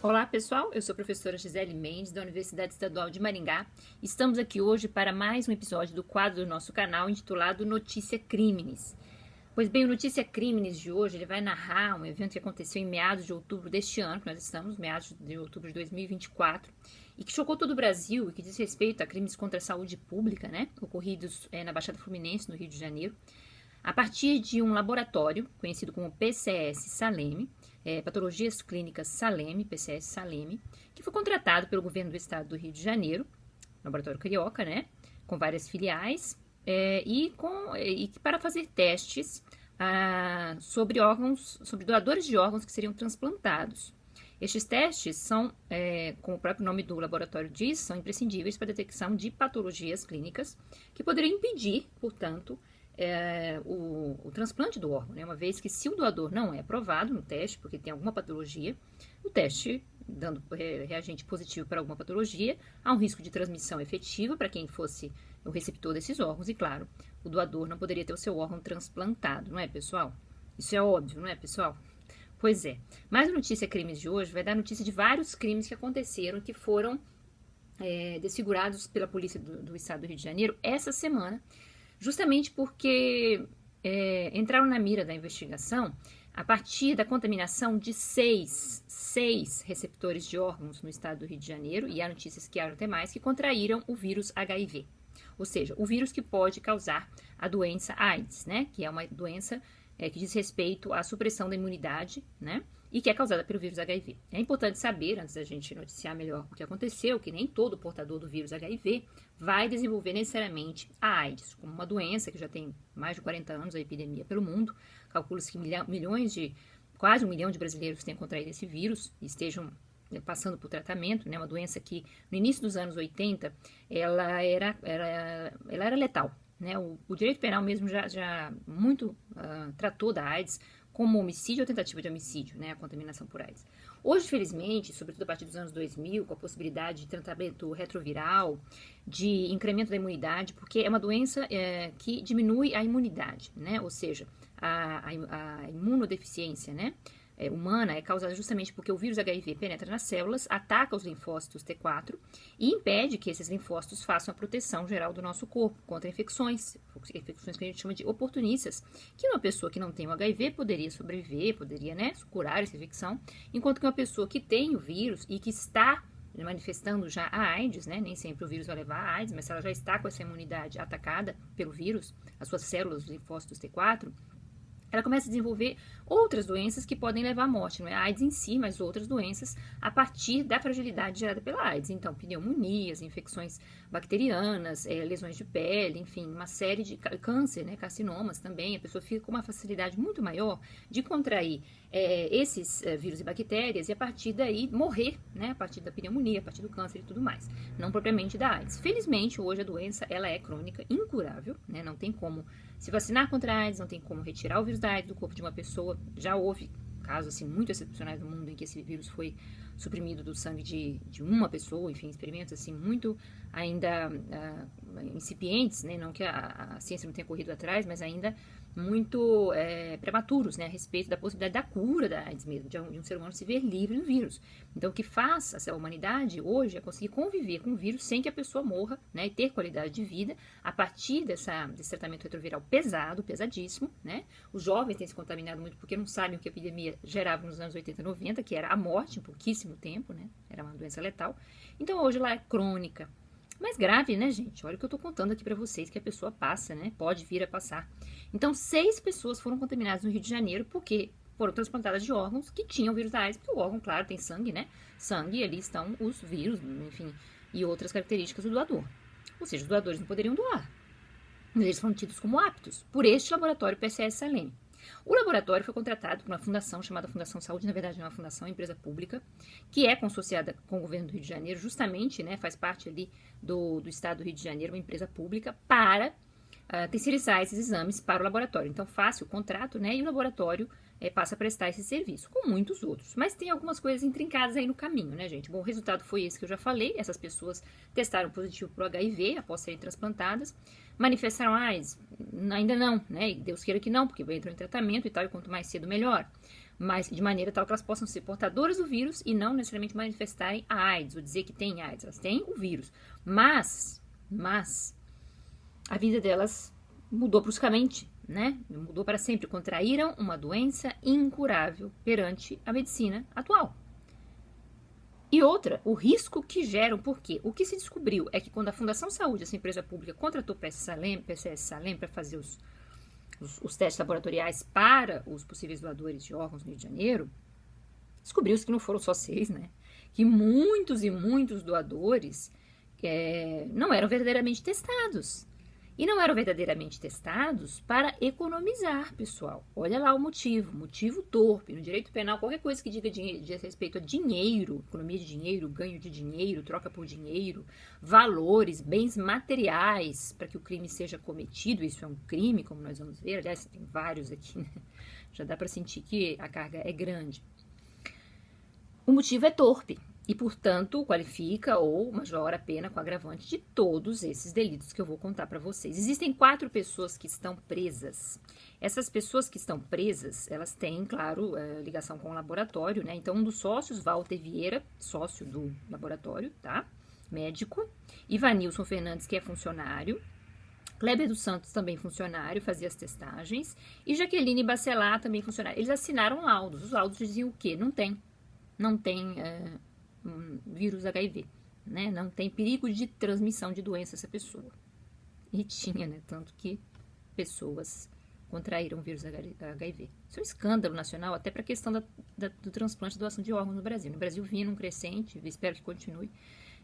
Olá pessoal, eu sou a professora Gisele Mendes da Universidade Estadual de Maringá. Estamos aqui hoje para mais um episódio do quadro do nosso canal intitulado Notícia Crimes. Pois bem, o Notícia Crimes de hoje ele vai narrar um evento que aconteceu em meados de outubro deste ano, que nós estamos, meados de outubro de 2024, e que chocou todo o Brasil e que diz respeito a crimes contra a saúde pública, ocorridos na Baixada Fluminense, no Rio de Janeiro, a partir de um laboratório conhecido como PCS Salem, Patologias Clínicas Salem, PCS Salem, que foi contratado pelo governo do estado do Rio de Janeiro, laboratório carioca, com várias filiais, e para fazer testes sobre doadores de órgãos que seriam transplantados. Estes testes são, como o próprio nome do laboratório diz, são imprescindíveis para a detecção de patologias clínicas que poderiam impedir, portanto, o transplante do órgão, uma vez que se o doador não é aprovado no teste, porque tem alguma patologia, o teste, dando reagente positivo para alguma patologia, há um risco de transmissão efetiva para quem fosse o receptor desses órgãos e, claro, o doador não poderia ter o seu órgão transplantado, não é, pessoal? Isso é óbvio, não é, pessoal? Pois é. Mas a Notícia Crimes de hoje vai dar notícia de vários crimes que aconteceram, que foram desfigurados pela polícia do estado do Rio de Janeiro essa semana, justamente porque entraram na mira da investigação a partir da contaminação de seis receptores de órgãos no estado do Rio de Janeiro, e há notícias que há até mais, que contraíram o vírus HIV, ou seja, o vírus que pode causar a doença AIDS, que é uma doença que diz respeito à supressão da imunidade, e que é causada pelo vírus HIV. É importante saber, antes da gente noticiar melhor o que aconteceu, que nem todo portador do vírus HIV vai desenvolver necessariamente a AIDS, como uma doença que já tem mais de 40 anos a epidemia pelo mundo. Calcula-se que quase 1 milhão de brasileiros tenham contraído esse vírus e estejam passando por tratamento, uma doença que no início dos anos 80 ela era letal. O direito penal mesmo já muito tratou da AIDS como homicídio ou tentativa de homicídio, a contaminação por AIDS. Hoje, felizmente, sobretudo a partir dos anos 2000, com a possibilidade de tratamento retroviral, de incremento da imunidade, porque é uma doença que diminui a imunidade, ou seja, a imunodeficiência, humana é causada justamente porque o vírus HIV penetra nas células, ataca os linfócitos T4 e impede que esses linfócitos façam a proteção geral do nosso corpo contra infecções que a gente chama de oportunistas, que uma pessoa que não tem o HIV poderia sobreviver, poderia curar essa infecção, enquanto que uma pessoa que tem o vírus e que está manifestando já a AIDS, nem sempre o vírus vai levar a AIDS, mas se ela já está com essa imunidade atacada pelo vírus, as suas células, os linfócitos T4, ela começa a desenvolver outras doenças que podem levar à morte, não é a AIDS em si, mas outras doenças a partir da fragilidade gerada pela AIDS. Então, pneumonias, infecções bacterianas, lesões de pele, enfim, uma série de câncer, carcinomas também. A pessoa fica com uma facilidade muito maior de contrair esses vírus e bactérias e a partir daí morrer, a partir da pneumonia, a partir do câncer e tudo mais, não propriamente da AIDS. Felizmente, hoje a doença ela é crônica, incurável, não tem como se vacinar contra a AIDS, não tem como retirar o vírus da AIDS do corpo de uma pessoa. Já houve casos muito excepcionais no mundo em que esse vírus foi suprimido do sangue de uma pessoa, enfim, experimentos muito ainda incipientes, não que a ciência não tenha corrido atrás, mas ainda muito prematuros, a respeito da possibilidade da cura da AIDS mesmo, de um ser humano se ver livre do vírus. Então, o que faz a humanidade hoje é conseguir conviver com o vírus sem que a pessoa morra, e ter qualidade de vida a partir desse tratamento retroviral pesado, pesadíssimo, Os jovens têm se contaminado muito porque não sabem o que a epidemia gerava nos anos 80 e 90, que era a morte em pouquíssimo tempo, Era uma doença letal. Então, hoje ela é crônica. Mais grave, gente? Olha o que eu tô contando aqui pra vocês, que a pessoa passa, Pode vir a passar. Então, 6 pessoas foram contaminadas no Rio de Janeiro porque foram transplantadas de órgãos que tinham vírus da AIDS, porque o órgão, claro, tem sangue, Sangue, e ali estão os vírus, enfim, e outras características do doador. Ou seja, os doadores não poderiam doar. Mas eles foram tidos como aptos por este laboratório PCS Salem. O laboratório foi contratado por uma fundação chamada Fundação Saúde, na verdade não é uma fundação, é uma empresa pública, que é consociada com o governo do Rio de Janeiro, justamente, faz parte ali do estado do Rio de Janeiro, uma empresa pública, para terceirizar esses exames para o laboratório. Então, faz o contrato, e o laboratório passa a prestar esse serviço, com muitos outros. Mas tem algumas coisas intrincadas aí no caminho, gente? Bom, o resultado foi esse que eu já falei. Essas pessoas testaram positivo para o HIV após serem transplantadas. Manifestaram AIDS? Ainda não, E Deus queira que não, porque entram em tratamento e tal, e quanto mais cedo, melhor. mas de maneira tal que elas possam ser portadoras do vírus e não necessariamente manifestarem a AIDS, ou dizer que tem AIDS. Elas têm o vírus, mas a vida delas mudou bruscamente, né? Mudou para sempre. Contraíram uma doença incurável perante a medicina atual. E outra, o risco que geram, porque o que se descobriu é que quando a Fundação Saúde, essa empresa pública, contratou PCS Salem para fazer os testes laboratoriais para os possíveis doadores de órgãos no Rio de Janeiro, descobriu-se que não foram só 6, né? Que muitos e muitos doadores não eram verdadeiramente testados. E não eram verdadeiramente testados para economizar, pessoal. Olha lá o motivo torpe. No direito penal, qualquer coisa que diga diz respeito a dinheiro, economia de dinheiro, ganho de dinheiro, troca por dinheiro, valores, bens materiais, para que o crime seja cometido. Isso é um crime, como nós vamos ver. Aliás, tem vários aqui, né? Já dá para sentir que a carga é grande. O motivo é torpe. E, portanto, qualifica ou majora a pena com agravante de todos esses delitos que eu vou contar para vocês. Existem 4 pessoas que estão presas. Essas pessoas que estão presas, elas têm, claro, ligação com o laboratório, né? Então, um dos sócios, Walter Vieira, sócio do laboratório, tá? Médico. Ivanilson Fernandes, que é funcionário. Kleber dos Santos, também funcionário, fazia as testagens. E Jaqueline Bacelar, também funcionário. Eles assinaram laudos. Os laudos diziam o quê? Não tem vírus HIV, né? Não tem perigo de transmissão de doença essa pessoa. E tinha, né? Tanto que pessoas contraíram o vírus HIV. Isso é um escândalo nacional, até para a questão do transplante e doação de órgãos no Brasil. No Brasil vinha num crescente, espero que continue,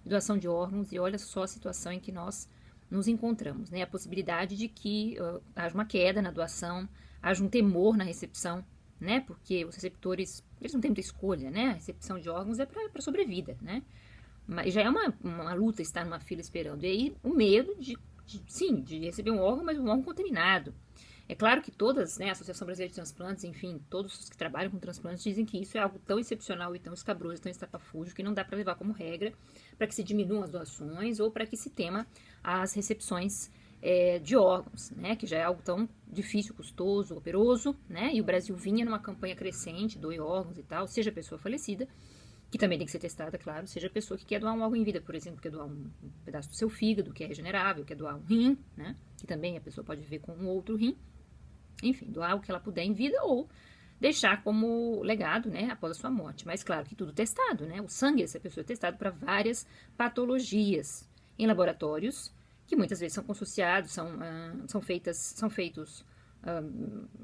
doação de órgãos, e olha só a situação em que nós nos encontramos, né? A possibilidade de que haja uma queda na doação, haja um temor na recepção, né? Porque os receptores, eles não têm muita escolha, né? A recepção de órgãos é para sobrevida, né? Mas já é uma luta estar numa fila esperando. E aí o medo de receber um órgão, mas um órgão contaminado. É claro que todas, né, a Associação Brasileira de Transplantes, enfim, todos os que trabalham com transplantes dizem que isso é algo tão excepcional e tão escabroso, tão estapafúrdio, que não dá para levar como regra para que se diminuam as doações ou para que se tema as recepções de órgãos, né, que já é algo tão difícil, custoso, operoso, né, e o Brasil vinha numa campanha crescente, doe órgãos e tal, seja a pessoa falecida, que também tem que ser testada, claro, seja a pessoa que quer doar um órgão em vida, por exemplo, quer doar um pedaço do seu fígado, que é regenerável, quer doar um rim, né, que também a pessoa pode viver com um outro rim, enfim, doar o que ela puder em vida ou deixar como legado, né, após a sua morte, mas claro que tudo testado, né, o sangue dessa pessoa é testado para várias patologias em laboratórios, que muitas vezes são consociados, são feitos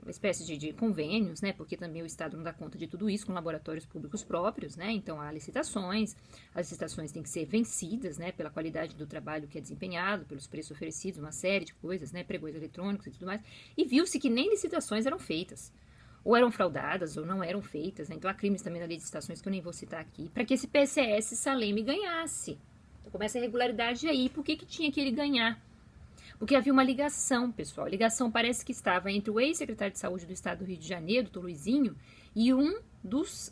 espécies de convênios, né, porque também o Estado não dá conta de tudo isso com laboratórios públicos próprios, né, então há licitações, as licitações têm que ser vencidas, né, pela qualidade do trabalho que é desempenhado, pelos preços oferecidos, uma série de coisas, né, pregões eletrônicos e tudo mais, e viu-se que nem licitações eram feitas, ou eram fraudadas, ou não eram feitas, né, então há crimes também na lei de licitações que eu nem vou citar aqui, para que esse PCS Salem ganhasse. Começa a irregularidade aí. Por que tinha que ele ganhar? Porque havia uma ligação, pessoal. A ligação parece que estava entre o ex-secretário de Saúde do Estado do Rio de Janeiro, doutor Luizinho, e um dos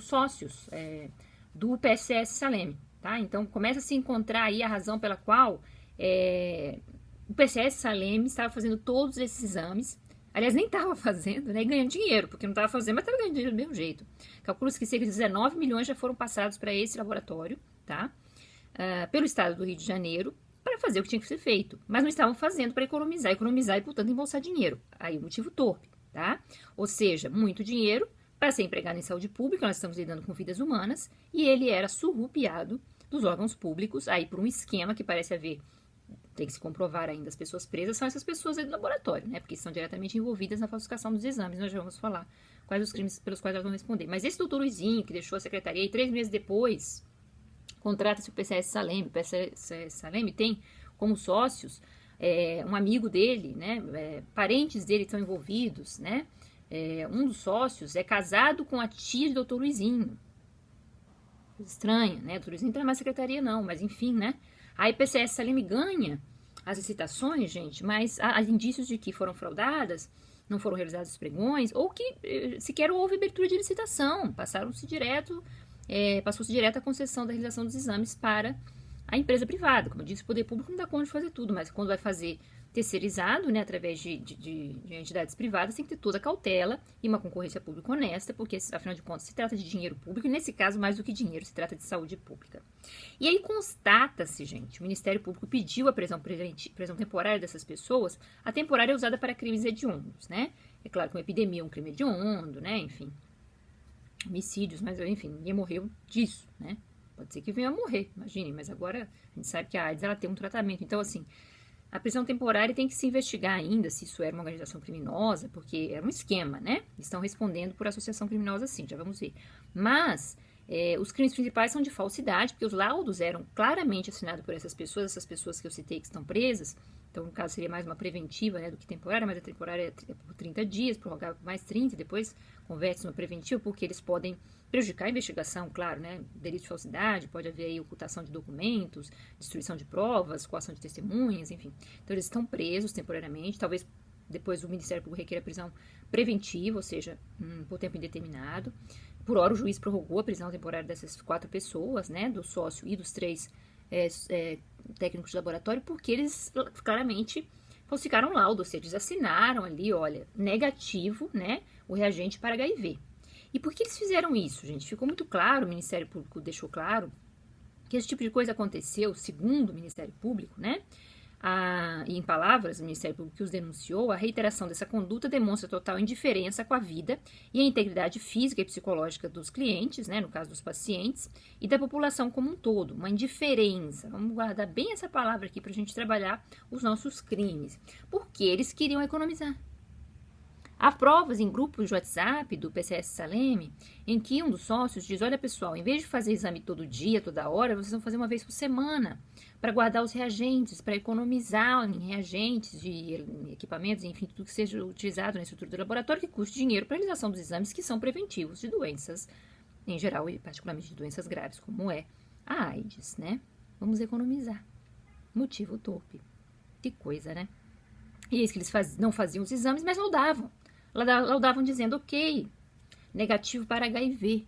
sócios do PCS Salem, tá? Então, começa a se encontrar aí a razão pela qual o PCS Salem estava fazendo todos esses exames. Aliás, nem estava fazendo, né? E ganhando dinheiro, porque não estava fazendo, mas estava ganhando dinheiro do mesmo jeito. Calcula-se que cerca de 19 milhões já foram passados para esse laboratório, tá? Pelo Estado do Rio de Janeiro, para fazer o que tinha que ser feito, mas não estavam fazendo para economizar e, portanto, embolsar dinheiro. Aí o motivo torpe, tá? Ou seja, muito dinheiro para ser empregado em saúde pública, nós estamos lidando com vidas humanas, e ele era surrupiado dos órgãos públicos, aí por um esquema que parece haver, tem que se comprovar ainda, as pessoas presas são essas pessoas aí do laboratório, né? Porque estão diretamente envolvidas na falsificação dos exames, nós já vamos falar quais os crimes pelos quais elas vão responder. Mas esse doutor Luizinho, que deixou a secretaria, e 3 meses depois contrata-se o PCS Salem. O PCS Salem tem como sócios um amigo dele, né? Parentes dele estão envolvidos, né? Um dos sócios é casado com a tia do Dr. Luizinho. Estranha, né? O Dr. Luizinho não está na secretaria não, mas enfim, né? Aí o PCS Salem ganha as licitações, gente, mas há indícios de que foram fraudadas, não foram realizados os pregões, ou que sequer houve abertura de licitação, passou-se direto a concessão da realização dos exames para a empresa privada. Como eu disse, o poder público não dá conta de fazer tudo, mas quando vai fazer terceirizado, né, através de entidades privadas, tem que ter toda a cautela e uma concorrência pública honesta, porque, afinal de contas, se trata de dinheiro público, e nesse caso, mais do que dinheiro, se trata de saúde pública. E aí constata-se, gente, o Ministério Público pediu a prisão temporária dessas pessoas. A temporária é usada para crimes hediondos, né? É claro que uma epidemia é um crime hediondo, né, enfim, homicídios, mas, enfim, ninguém morreu disso, né? Pode ser que venha a morrer, imagine, mas agora a gente sabe que a AIDS ela tem um tratamento. Então, assim, a prisão temporária tem que se investigar ainda se isso era uma organização criminosa, porque era um esquema, né? Estão respondendo por associação criminosa, sim, já vamos ver. Mas os crimes principais são de falsidade, porque os laudos eram claramente assinados por essas pessoas que eu citei que estão presas. Então, no caso, seria mais uma preventiva, né, do que temporária, mas a temporária é por 30 dias, prorrogável por mais 30, e depois converte-se numa preventiva, porque eles podem prejudicar a investigação, claro, né, delito de falsidade, pode haver aí ocultação de documentos, destruição de provas, coação de testemunhas, enfim. Então, eles estão presos temporariamente, talvez depois o Ministério Público requeira prisão preventiva, ou seja, por tempo indeterminado. Por hora, o juiz prorrogou a prisão temporária dessas 4 pessoas, né, do sócio e dos 3 técnicos de laboratório, porque eles claramente falsificaram laudo, ou seja, eles assinaram ali, olha, negativo, né, o reagente para HIV. E por que eles fizeram isso, gente? Ficou muito claro, o Ministério Público deixou claro que esse tipo de coisa aconteceu, segundo o Ministério Público, né? E em palavras do Ministério Público que os denunciou, a reiteração dessa conduta demonstra total indiferença com a vida e a integridade física e psicológica dos clientes, né, no caso dos pacientes, e da população como um todo. Uma indiferença. Vamos guardar bem essa palavra aqui para a gente trabalhar os nossos crimes. Porque eles queriam economizar. Há provas em grupos de WhatsApp do PCS Salem, em que um dos sócios diz, olha pessoal, em vez de fazer exame todo dia, toda hora, vocês vão fazer uma vez por semana, para guardar os reagentes, para economizar em reagentes, de equipamentos, enfim, tudo que seja utilizado na estrutura do laboratório, que custe dinheiro para a realização dos exames que são preventivos de doenças, em geral, e particularmente de doenças graves, como é a AIDS, né? Vamos economizar. Motivo torpe. Que coisa, né? E eis que eles não faziam os exames, mas laudavam dizendo, ok, negativo para HIV.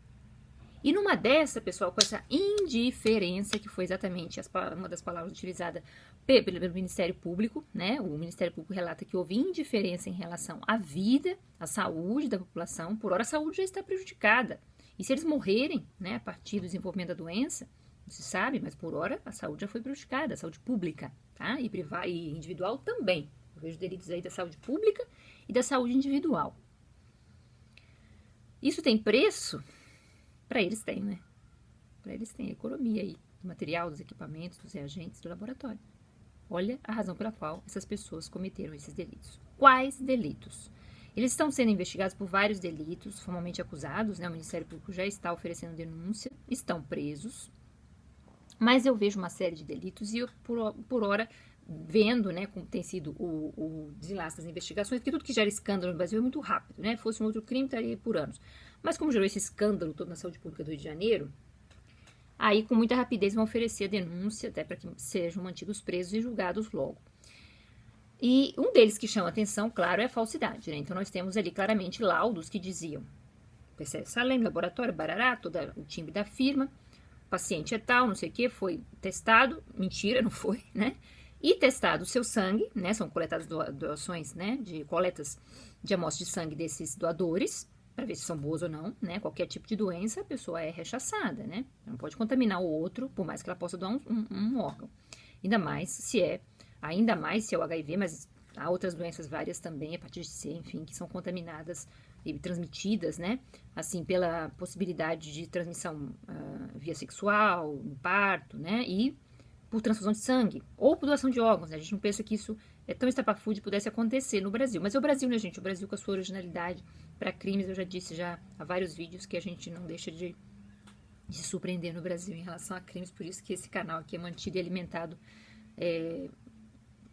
E numa dessa, pessoal, com essa indiferença, que foi exatamente uma das palavras utilizadas pelo Ministério Público, né? O Ministério Público relata que houve indiferença em relação à vida, à saúde da população. Por hora, a saúde já está prejudicada. E se eles morrerem, né, a partir do desenvolvimento da doença, não se sabe, mas por hora a saúde já foi prejudicada, a saúde pública, tá? E privada e individual também. Eu vejo delitos aí da saúde pública e da saúde individual. Isso tem preço? Para eles tem, né? Para eles tem economia aí, do material, dos equipamentos, dos reagentes, do laboratório. Olha a razão pela qual essas pessoas cometeram esses delitos. Quais delitos? Eles estão sendo investigados por vários delitos, formalmente acusados, né? O Ministério Público já está oferecendo denúncia, estão presos. Mas eu vejo uma série de delitos e eu, por hora, vendo, né, como tem sido o desenlace das investigações, porque tudo que gera escândalo no Brasil é muito rápido, né? Fosse um outro crime, estaria por anos. Mas como gerou esse escândalo todo na saúde pública do Rio de Janeiro, aí com muita rapidez vão oferecer a denúncia, até para que sejam mantidos presos e julgados logo. E um deles que chama atenção, claro, é a falsidade, né? Então nós temos ali claramente laudos que diziam PCS Salem, laboratório, barará, todo o timbre da firma, paciente é tal, não sei o que, foi testado, mentira, não foi, né? E testado o seu sangue, né? São coletadas doações, né? De coletas de amostras de sangue desses doadores, para ver se são boas ou não, né? Qualquer tipo de doença, a pessoa é rechaçada, né? Não pode contaminar o outro, por mais que ela possa doar um órgão. Ainda mais se é o HIV, mas há outras doenças várias também, hepatite C, enfim, que são contaminadas e transmitidas, né? Assim, pela possibilidade de transmissão via sexual, no parto, né? E por transfusão de sangue, ou por doação de órgãos, né? A gente não pensa que isso é tão estapafúrdio que pudesse acontecer no Brasil. Mas é o Brasil, né, gente? O Brasil com a sua originalidade para crimes, eu já disse há vários vídeos que a gente não deixa de se surpreender no Brasil em relação a crimes, por isso que esse canal aqui é mantido e alimentado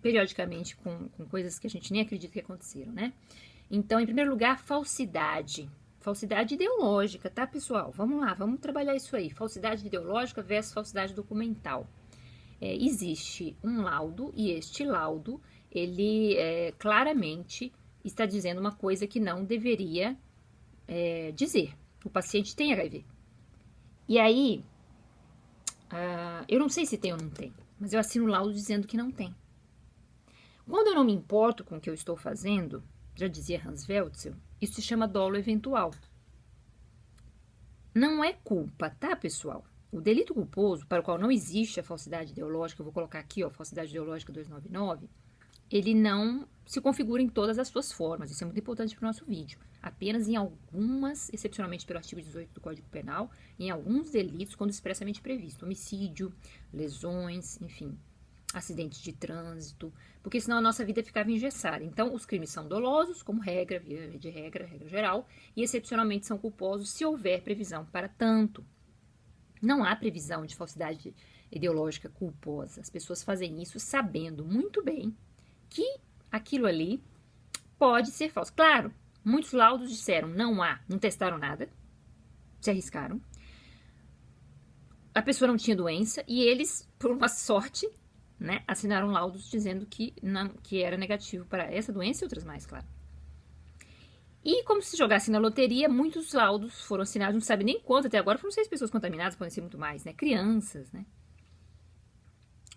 periodicamente com coisas que a gente nem acredita que aconteceram, né? Então, em primeiro lugar, falsidade. Falsidade ideológica, tá, pessoal? Vamos lá, vamos trabalhar isso aí. Falsidade ideológica versus falsidade documental. Existe um laudo e este laudo, ele claramente está dizendo uma coisa que não deveria dizer. O paciente tem HIV. E aí, eu não sei se tem ou não tem, mas eu assino o laudo dizendo que não tem. Quando eu não me importo com o que eu estou fazendo, já dizia Hans Welzel, isso se chama dolo eventual. Não é culpa, tá, pessoal? O delito culposo, para o qual não existe a falsidade ideológica, eu vou colocar aqui, ó, falsidade ideológica 299, ele não se configura em todas as suas formas. Isso é muito importante para o nosso vídeo. Apenas em algumas, excepcionalmente pelo artigo 18 do Código Penal, em alguns delitos, quando expressamente previsto. Homicídio, lesões, enfim, acidentes de trânsito, porque senão a nossa vida ficava engessada. Então, os crimes são dolosos, como regra, via de regra geral, e excepcionalmente são culposos se houver previsão para tanto. Não há previsão de falsidade ideológica culposa. As pessoas fazem isso sabendo muito bem que aquilo ali pode ser falso. Claro, muitos laudos disseram não testaram nada, se arriscaram. A pessoa não tinha doença e eles, por uma sorte, né, assinaram laudos dizendo que era negativo para essa doença e outras mais, claro. E como se jogasse na loteria, muitos laudos foram assinados, não sabe nem quanto, até agora foram 6 pessoas contaminadas, podem ser muito mais, né? Crianças, né?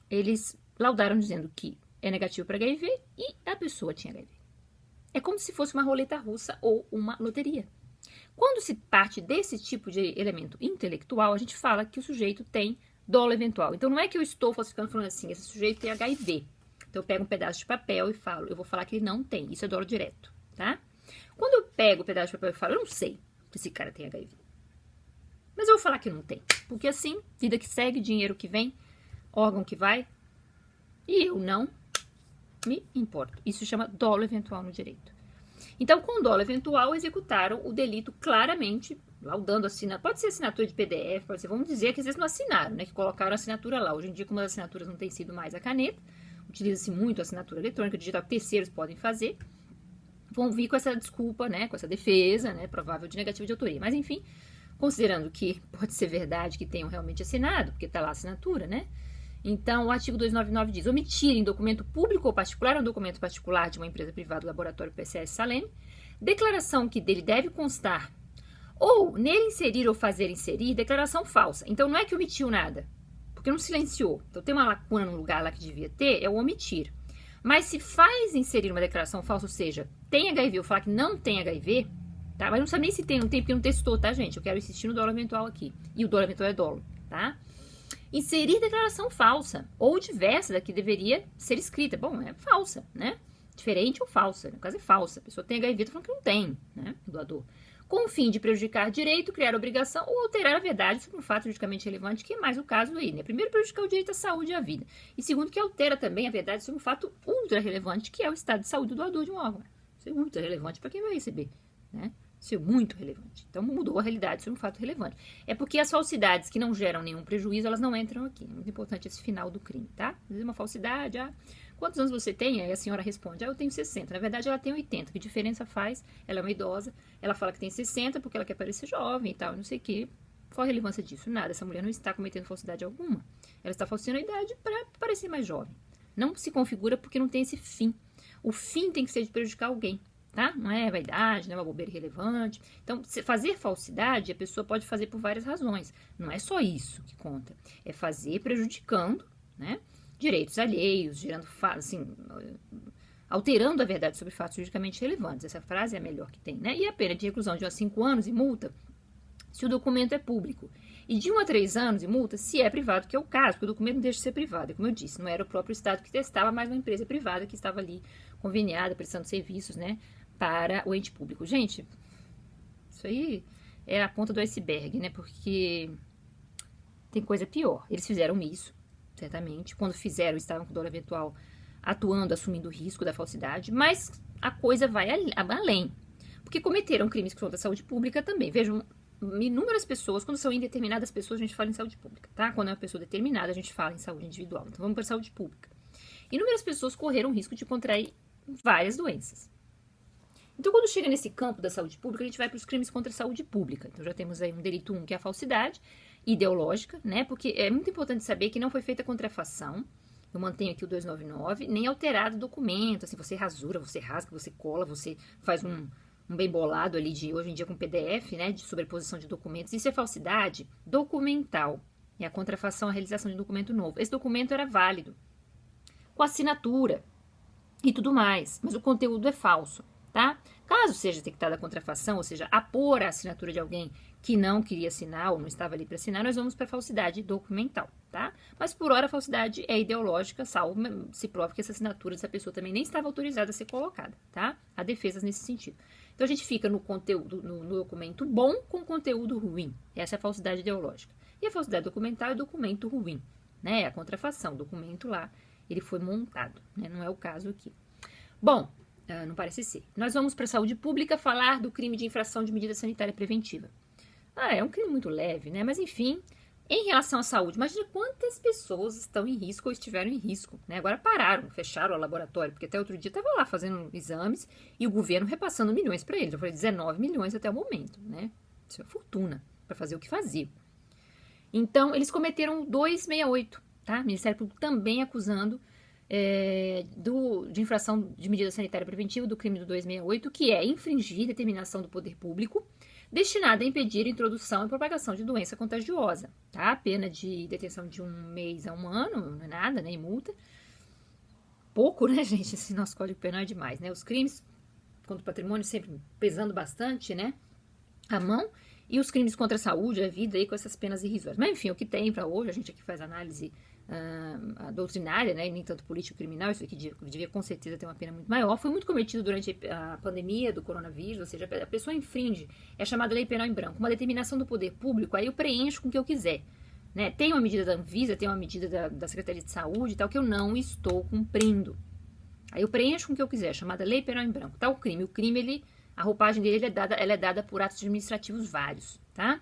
Eles laudaram dizendo que é negativo para HIV e a pessoa tinha HIV. É como se fosse uma roleta russa ou uma loteria. Quando se parte desse tipo de elemento intelectual, a gente fala que o sujeito tem dolo eventual. Então não é que eu estou falando assim, esse sujeito tem HIV. Então eu pego um pedaço de papel e falo, eu vou falar que ele não tem, isso é dolo direto, tá? Quando eu pego o pedaço de papel e falo, eu não sei se esse cara tem HIV. Mas eu vou falar que não tem. Porque assim, vida que segue, dinheiro que vem, órgão que vai, e eu não me importo. Isso se chama dolo eventual no direito. Então, com dolo eventual, executaram o delito claramente, laudando assinatura. Pode ser assinatura de PDF, pode ser, vamos dizer que às vezes não assinaram, né? Que colocaram a assinatura lá. Hoje em dia, como as assinaturas não têm sido mais a caneta, utiliza-se muito a assinatura eletrônica, digital, que terceiros podem fazer. Vão vir com essa desculpa, né? Com essa defesa, né? Provável de negativa de autoria. Mas, enfim, considerando que pode ser verdade que tenham realmente assinado, porque está lá a assinatura, né? Então, o artigo 299 diz, omitir em documento público ou particular, um documento particular de uma empresa privada do laboratório PCS Salem, declaração que dele deve constar, ou nele inserir ou fazer inserir, declaração falsa. Então, não é que omitiu nada, porque não silenciou. Então, tem uma lacuna no lugar lá que devia ter, é o omitir. Mas se faz inserir uma declaração falsa, ou seja, tem HIV ou falar que não tem HIV, tá? Mas não sabe nem se tem, não tem, porque não testou, tá, gente? Eu quero insistir no dolo eventual aqui. E o dolo eventual é dolo, tá? Inserir declaração falsa, ou diversa da que deveria ser escrita. Bom, é falsa, né? Diferente ou falsa. No caso é falsa. A pessoa tem HIV, tá falando que não tem, né? O doador. Com o fim de prejudicar direito, criar obrigação ou alterar a verdade sobre um fato juridicamente relevante, que é mais o caso aí, né? Primeiro, prejudicar o direito à saúde e à vida. E segundo, que altera também a verdade sobre um fato ultra relevante, que é o estado de saúde do doador de um órgão. Isso é ultra relevante para quem vai receber, né? Isso é muito relevante. Então, mudou a realidade sobre um fato relevante. É porque as falsidades que não geram nenhum prejuízo, elas não entram aqui. É muito importante esse final do crime, tá? Às vezes uma falsidade, quantos anos você tem? Aí a senhora responde, eu tenho 60. Na verdade, ela tem 80. Que diferença faz? Ela é uma idosa, ela fala que tem 60 porque ela quer parecer jovem e tal, não sei o quê. Qual a relevância disso? Nada. Essa mulher não está cometendo falsidade alguma. Ela está falsificando a idade para parecer mais jovem. Não se configura porque não tem esse fim. O fim tem que ser de prejudicar alguém. Tá? Não é vaidade, não é uma bobeira irrelevante. Então, fazer falsidade, a pessoa pode fazer por várias razões. Não é só isso que conta. É fazer prejudicando, né, direitos alheios, gerando, assim, alterando a verdade sobre fatos juridicamente relevantes. Essa frase é a melhor que tem, né? E a pena de reclusão de 5 anos e multa se o documento é público. E de 1 a 3 anos e multa se é privado, que é o caso, porque o documento não deixa de ser privado. E como eu disse, não era o próprio Estado que testava, mas uma empresa privada que estava ali conveniada, prestando serviços, né, para o ente público. Gente, isso aí é a ponta do iceberg, né? Porque tem coisa pior. Eles fizeram isso, certamente. Quando fizeram, estavam com dolo eventual atuando, assumindo o risco da falsidade. Mas a coisa vai além. Porque cometeram crimes contra a saúde pública também. Vejam, inúmeras pessoas, quando são indeterminadas pessoas, a gente fala em saúde pública, tá? Quando é uma pessoa determinada, a gente fala em saúde individual. Então, vamos para a saúde pública. Inúmeras pessoas correram o risco de contrair várias doenças. Então, quando chega nesse campo da saúde pública, a gente vai para os crimes contra a saúde pública. Então, já temos aí um delito 1, que é a falsidade ideológica, né? Porque é muito importante saber que não foi feita contrafação. Eu mantenho aqui o 299, nem alterado o documento. Assim, você rasura, você rasga, você cola, você faz um bem bolado ali de, hoje em dia, com PDF, né? De sobreposição de documentos. Isso é falsidade documental. É a contrafação, a realização de um documento novo. Esse documento era válido, com assinatura. e tudo mais, mas o conteúdo é falso, tá? Caso seja detectada a contrafação, ou seja, apor a assinatura de alguém que não queria assinar ou não estava ali para assinar, nós vamos para a falsidade documental, tá? Mas por hora a falsidade é ideológica, salvo se prove que essa assinatura dessa pessoa também nem estava autorizada a ser colocada, tá? Há defesas nesse sentido. Então a gente fica no conteúdo, no documento bom com conteúdo ruim. Essa é a falsidade ideológica. E a falsidade documental é documento ruim, né? A contrafação, o documento lá, ele foi montado, né? Não é o caso aqui. Bom, não parece ser. Nós vamos para a saúde pública falar do crime de infração de medida sanitária preventiva. É um crime muito leve, né? Mas enfim, em relação à saúde, imagina quantas pessoas estão em risco ou estiveram em risco, né? Agora pararam, fecharam o laboratório, porque até outro dia estava lá fazendo exames e o governo repassando milhões para eles. Eu falei 19 milhões até o momento, né? Isso é fortuna para fazer o que fazia. Então, eles cometeram 268, tá? O Ministério Público também acusando de infração de medida sanitária preventiva do crime do 268, que é infringir determinação do poder público destinada a impedir a introdução e propagação de doença contagiosa, tá? A pena de detenção de 1 mês a 1 ano, não é nada, né? E multa. Pouco, né, gente? Esse nosso Código Penal é demais, né? Os crimes contra o patrimônio sempre pesando bastante, né? A mão. E os crimes contra a saúde, a vida, aí com essas penas irrisórias. Mas, enfim, o que tem para hoje, a gente aqui faz análise doutrinária, né, e nem tanto político-criminal, isso aqui devia com certeza ter uma pena muito maior, foi muito cometido durante a pandemia do coronavírus, ou seja, a pessoa infringe, é chamada lei penal em branco, uma determinação do poder público, aí eu preencho com o que eu quiser, né, tem uma medida da Anvisa, tem uma medida da Secretaria de Saúde e tal, que eu não estou cumprindo, aí eu preencho com o que eu quiser, chamada lei penal em branco, tá o crime, a roupagem dele ela é dada por atos administrativos vários, tá?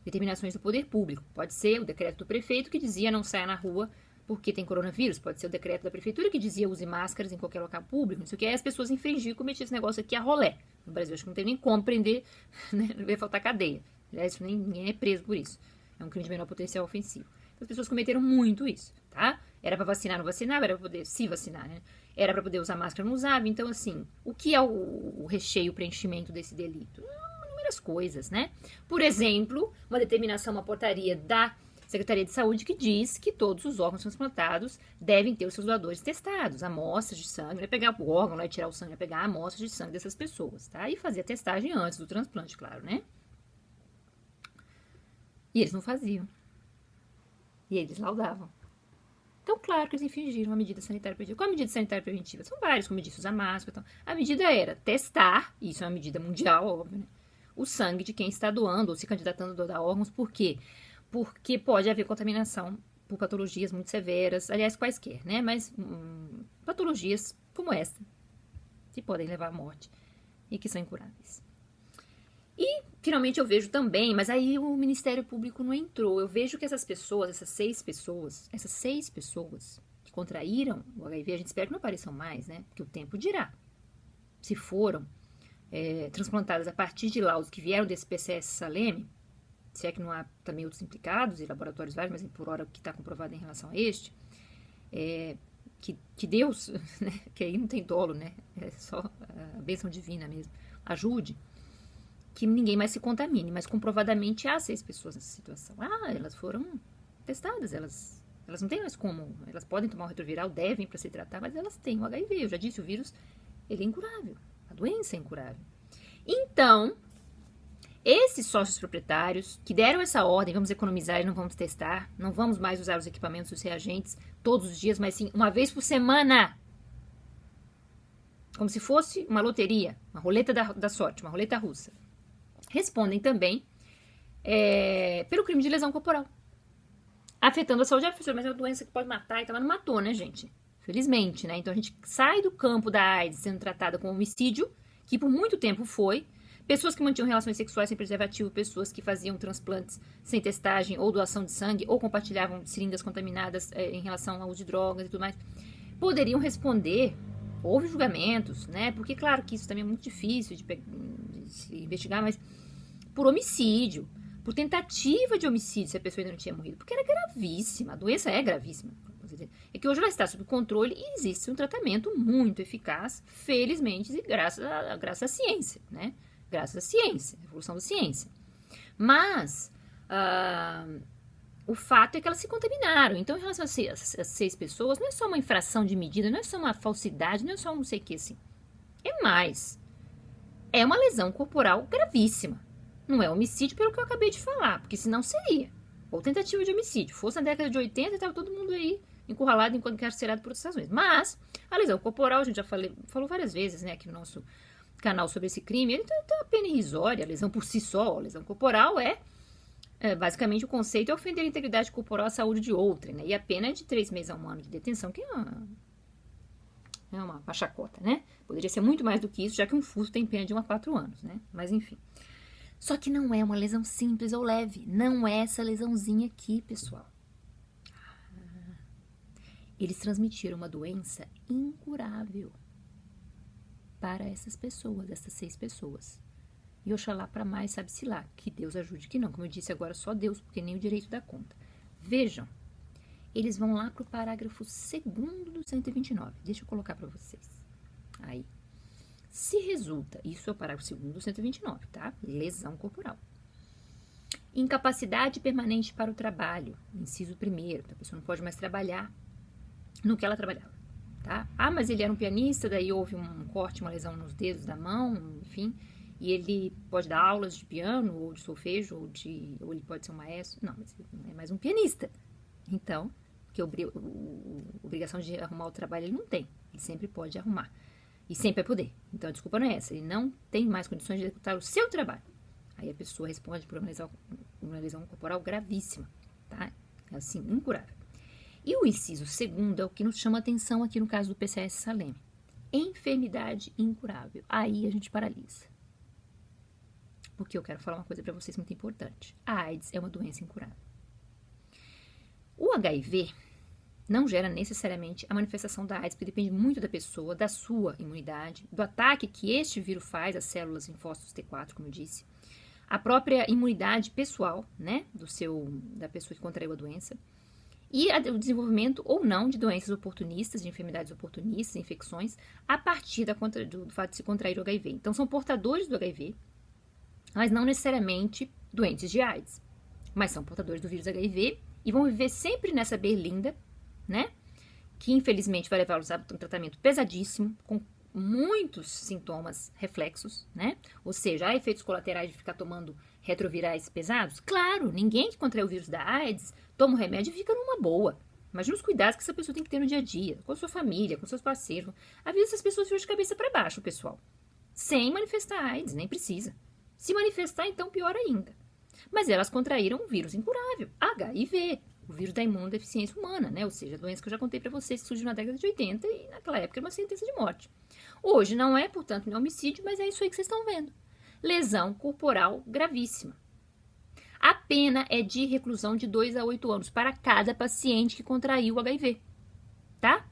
Determinações do poder público. Pode ser o decreto do prefeito que dizia não saia na rua porque tem coronavírus. Pode ser o decreto da prefeitura que dizia use máscaras em qualquer local público. Não sei o que. Aí as pessoas infringiam e cometiam esse negócio aqui a rolé. No Brasil, acho que não tem nem como prender, né? Não vai faltar cadeia. Aliás, ninguém é preso por isso. É um crime de menor potencial ofensivo. Então, as pessoas cometeram muito isso, tá? Era para vacinar, não vacinava. Era para poder se vacinar, né? Era para poder usar máscara, não usava. Então, assim, o que é o recheio, o preenchimento desse delito? Inúmeras coisas, né? Por exemplo, uma determinação, uma portaria da Secretaria de Saúde que diz que todos os órgãos transplantados devem ter os seus doadores testados, amostras de sangue, não é pegar o órgão, não é tirar o sangue, é pegar amostras de sangue dessas pessoas, tá? E fazer a testagem antes do transplante, claro, né? E eles não faziam. E eles laudavam. Então, claro que eles infringiram a medida sanitária preventiva. Qual a medida sanitária preventiva? São várias, como eu disse, usar máscara. Então, a medida era testar, e isso é uma medida mundial, óbvio, né? O sangue de quem está doando ou se candidatando a doar órgãos. Por quê? Porque pode haver contaminação por patologias muito severas, aliás, quaisquer, né? Mas patologias como esta, que podem levar à morte e que são incuráveis. E, finalmente, eu vejo também, mas aí o Ministério Público não entrou. Eu vejo que essas seis pessoas que contraíram o HIV, a gente espera que não apareçam mais, né? Porque o tempo dirá. Se foram transplantadas a partir de laudos que vieram desse PCS Salem, se é que não há também outros implicados e laboratórios vários, mas por hora o que está comprovado em relação a este, que Deus, né, que aí não tem dolo, né, é só a bênção divina mesmo, ajude, que ninguém mais se contamine, mas comprovadamente há 6 pessoas nessa situação. Elas foram testadas, elas não têm mais como, elas podem tomar o retroviral, devem para se tratar, mas elas têm o HIV, eu já disse, o vírus, ele é incurável, a doença é incurável. Então, esses sócios proprietários que deram essa ordem, vamos economizar e não vamos testar, não vamos mais usar os equipamentos, os reagentes todos os dias, mas sim uma vez por semana. Como se fosse uma loteria, uma roleta da sorte, uma roleta russa. Respondem também pelo crime de lesão corporal, afetando a saúde. Professor, mas é uma doença que pode matar e tal, mas não matou, né, gente? Felizmente, né? Então a gente sai do campo da AIDS sendo tratada como homicídio, que por muito tempo foi. Pessoas que mantinham relações sexuais sem preservativo, pessoas que faziam transplantes sem testagem ou doação de sangue, ou compartilhavam seringas contaminadas em relação ao uso de drogas e tudo mais, poderiam responder. Houve julgamentos, né? Porque, claro, que isso também é muito difícil de se investigar, mas por homicídio, por tentativa de homicídio, se a pessoa ainda não tinha morrido, porque era gravíssima, a doença é gravíssima. É que hoje ela está sob controle e existe um tratamento muito eficaz, felizmente, e graças à ciência, né? Graças à ciência, à evolução da ciência. Mas o fato é que elas se contaminaram. Então, em relação às 6 pessoas, não é só uma infração de medida, não é só uma falsidade, não é só um não sei o que assim. É mais. É uma lesão corporal gravíssima. Não é homicídio pelo que eu acabei de falar, porque senão seria. Ou tentativa de homicídio. Fosse na década de 80, estava todo mundo aí encurralado, encarcerado por outras razões. Mas a lesão corporal, a gente já falou várias vezes, né, aqui no nosso canal sobre esse crime, ele tem uma pena irrisória. A lesão por si só, a lesão corporal basicamente o conceito é ofender a integridade corporal à saúde de outrem, né? E a pena é de 3 meses a 1 ano de detenção, que é uma chacota, né? Poderia ser muito mais do que isso, já que um furto tem pena de 1 a 4 anos, né? Mas enfim. Só que não é uma lesão simples ou leve. Não é essa lesãozinha aqui, pessoal. Eles transmitiram uma doença incurável para essas pessoas, essas 6 pessoas. E oxalá para mais, sabe-se lá. Que Deus ajude que não. Como eu disse agora, só Deus, porque nem o direito dá conta. Vejam, eles vão lá para o parágrafo 2º do 129. Deixa eu colocar para vocês. Aí. Se resulta, isso é o parágrafo 2º do 129, tá? Lesão corporal. Incapacidade permanente para o trabalho. Inciso 1º. A pessoa não pode mais trabalhar no que ela trabalhava, tá? Ah, mas ele era um pianista, daí houve um corte, uma lesão nos dedos da mão, enfim... E ele pode dar aulas de piano, ou de solfejo, ou ele pode ser um maestro. Não, mas ele não é mais um pianista. Então, que obrigação de arrumar o trabalho ele não tem. Ele sempre pode arrumar. E sempre vai poder. Então, a desculpa não é essa. Ele não tem mais condições de executar o seu trabalho. Aí a pessoa responde por uma lesão corporal gravíssima. Tá? É assim, incurável. E o inciso 2º é o que nos chama atenção aqui no caso do PCS Salem. Enfermidade incurável. Aí a gente paralisa. Porque eu quero falar uma coisa para vocês muito importante. A AIDS é uma doença incurável. O HIV não gera necessariamente a manifestação da AIDS, porque depende muito da pessoa, da sua imunidade, do ataque que este vírus faz às células linfócitos T4, como eu disse, a própria imunidade pessoal, né, da pessoa que contraiu a doença, e o desenvolvimento ou não de doenças oportunistas, de enfermidades oportunistas, infecções, a partir do fato de se contrair o HIV. Então, são portadores do HIV, mas não necessariamente doentes de AIDS, mas são portadores do vírus HIV e vão viver sempre nessa berlinda, né, que infelizmente vai levá-los a um tratamento pesadíssimo, com muitos sintomas reflexos, né, ou seja, há efeitos colaterais de ficar tomando retrovirais pesados? Claro, ninguém que contraiu o vírus da AIDS toma o remédio e fica numa boa. Imagina os cuidados que essa pessoa tem que ter no dia a dia, com a sua família, com seus parceiros. A vida dessas pessoas fica de cabeça para baixo, pessoal, sem manifestar AIDS, nem precisa. Se manifestar, então, pior ainda. Mas elas contraíram um vírus incurável, HIV, o vírus da imunodeficiência humana, né? Ou seja, a doença que eu já contei para vocês que surgiu na década de 80 e naquela época era uma sentença de morte. Hoje não é, portanto, não é homicídio, mas é isso aí que vocês estão vendo. Lesão corporal gravíssima. A pena é de reclusão de 2 a 8 anos para cada paciente que contraiu o HIV, tá?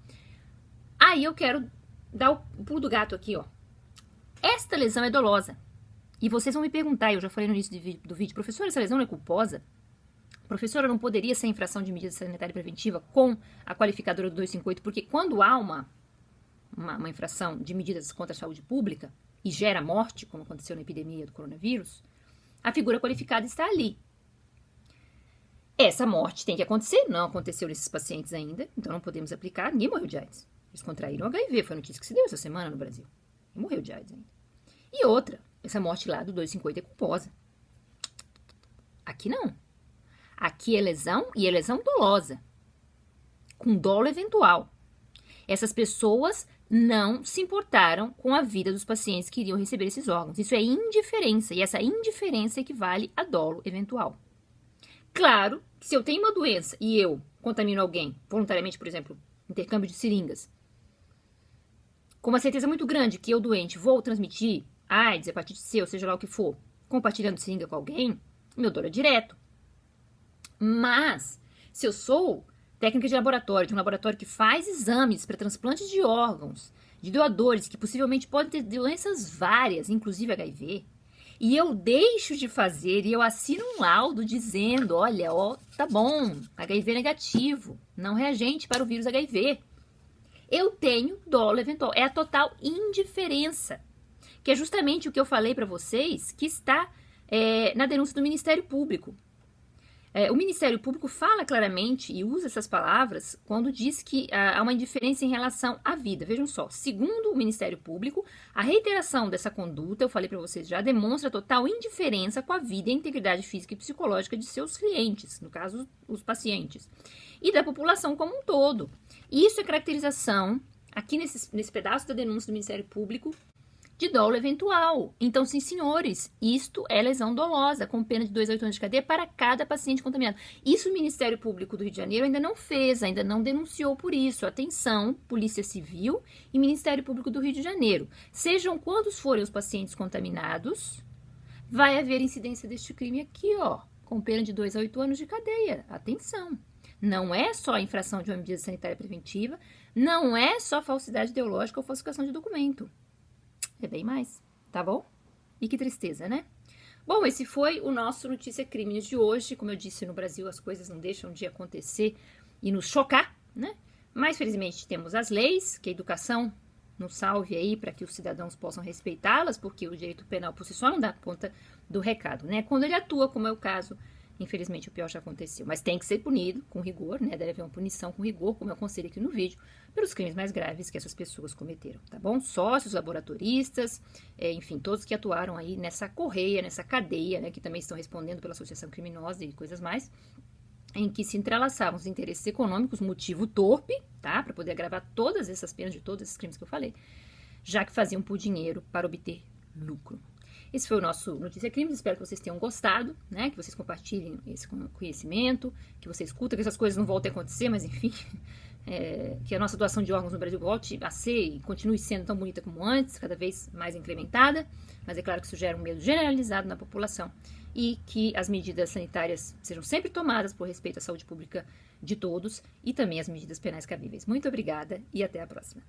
Aí eu quero dar o pulo do gato aqui, ó. Esta lesão é dolosa. E vocês vão me perguntar, eu já falei no início do vídeo, professora, essa lesão não é culposa? Professora, não poderia ser infração de medida sanitária preventiva com a qualificadora do 258, porque quando há uma infração de medidas contra a saúde pública e gera morte, como aconteceu na epidemia do coronavírus, a figura qualificada está ali. Essa morte tem que acontecer, não aconteceu nesses pacientes ainda, então não podemos aplicar, ninguém morreu de AIDS. Eles contraíram HIV, foi a notícia que se deu essa semana no Brasil. Ninguém morreu de AIDS ainda. E outra, essa morte lá do 250 é culposa. Aqui não. Aqui é lesão e é lesão dolosa. Com dolo eventual. Essas pessoas não se importaram com a vida dos pacientes que iriam receber esses órgãos. Isso é indiferença. E essa indiferença equivale a dolo eventual. Claro que se eu tenho uma doença e eu contamino alguém, voluntariamente, por exemplo, intercâmbio de seringas, com uma certeza muito grande que eu doente vou transmitir AIDS, hepatite C, ou seja lá o que for, compartilhando seringa com alguém, meu dolo é direto. Mas, se eu sou técnica de laboratório, de um laboratório que faz exames para transplantes de órgãos, de doadores que possivelmente podem ter doenças várias, inclusive HIV, e eu deixo de fazer e eu assino um laudo dizendo, olha, ó, tá bom, HIV negativo, não reagente para o vírus HIV. Eu tenho dolo eventual, é a total indiferença, que é justamente o que eu falei para vocês, que está na denúncia do Ministério Público. O Ministério Público fala claramente e usa essas palavras quando diz que há uma indiferença em relação à vida. Vejam só, segundo o Ministério Público, a reiteração dessa conduta, eu falei para vocês já, demonstra total indiferença com a vida e a integridade física e psicológica de seus clientes, no caso, os pacientes, e da população como um todo. Isso é caracterização, aqui nesse pedaço da denúncia do Ministério Público, de dolo eventual. Então, sim, senhores, isto é lesão dolosa, com pena de 2 a 8 anos de cadeia para cada paciente contaminado. Isso o Ministério Público do Rio de Janeiro ainda não fez, ainda não denunciou por isso. Atenção, Polícia Civil e Ministério Público do Rio de Janeiro. Sejam quantos forem os pacientes contaminados, vai haver incidência deste crime aqui, ó, com pena de 2 a 8 anos de cadeia. Atenção. Não é só a infração de uma medida sanitária preventiva, não é só falsidade ideológica ou falsificação de documento. É bem mais, tá bom? E que tristeza, né? Bom, esse foi o nosso Notícia Crimes de hoje. Como eu disse, no Brasil as coisas não deixam de acontecer e nos chocar, né? Mas, felizmente, temos as leis, que a educação nos salve aí para que os cidadãos possam respeitá-las, porque o direito penal por si só não dá conta do recado, né? Quando ele atua, como é o caso, infelizmente o pior já aconteceu. Mas tem que ser punido com rigor, né? Deve haver uma punição com rigor, como eu aconselho aqui no vídeo, pelos crimes mais graves que essas pessoas cometeram, tá bom? Sócios, laboratoristas, enfim, todos que atuaram aí nessa correia, nessa cadeia, né? Que também estão respondendo pela associação criminosa e coisas mais, em que se entrelaçavam os interesses econômicos, motivo torpe, tá? Para poder agravar todas essas penas de todos esses crimes que eu falei, já que faziam por dinheiro para obter lucro. Esse foi o nosso Notícia Crimes, espero que vocês tenham gostado, né? Que vocês compartilhem esse conhecimento, que você escuta, que essas coisas não voltem a acontecer, mas enfim, que a nossa doação de órgãos no Brasil volte a ser e continue sendo tão bonita como antes, cada vez mais incrementada, mas é claro que isso gera um medo generalizado na população e que as medidas sanitárias sejam sempre tomadas por respeito à saúde pública de todos e também as medidas penais cabíveis. Muito obrigada e até a próxima.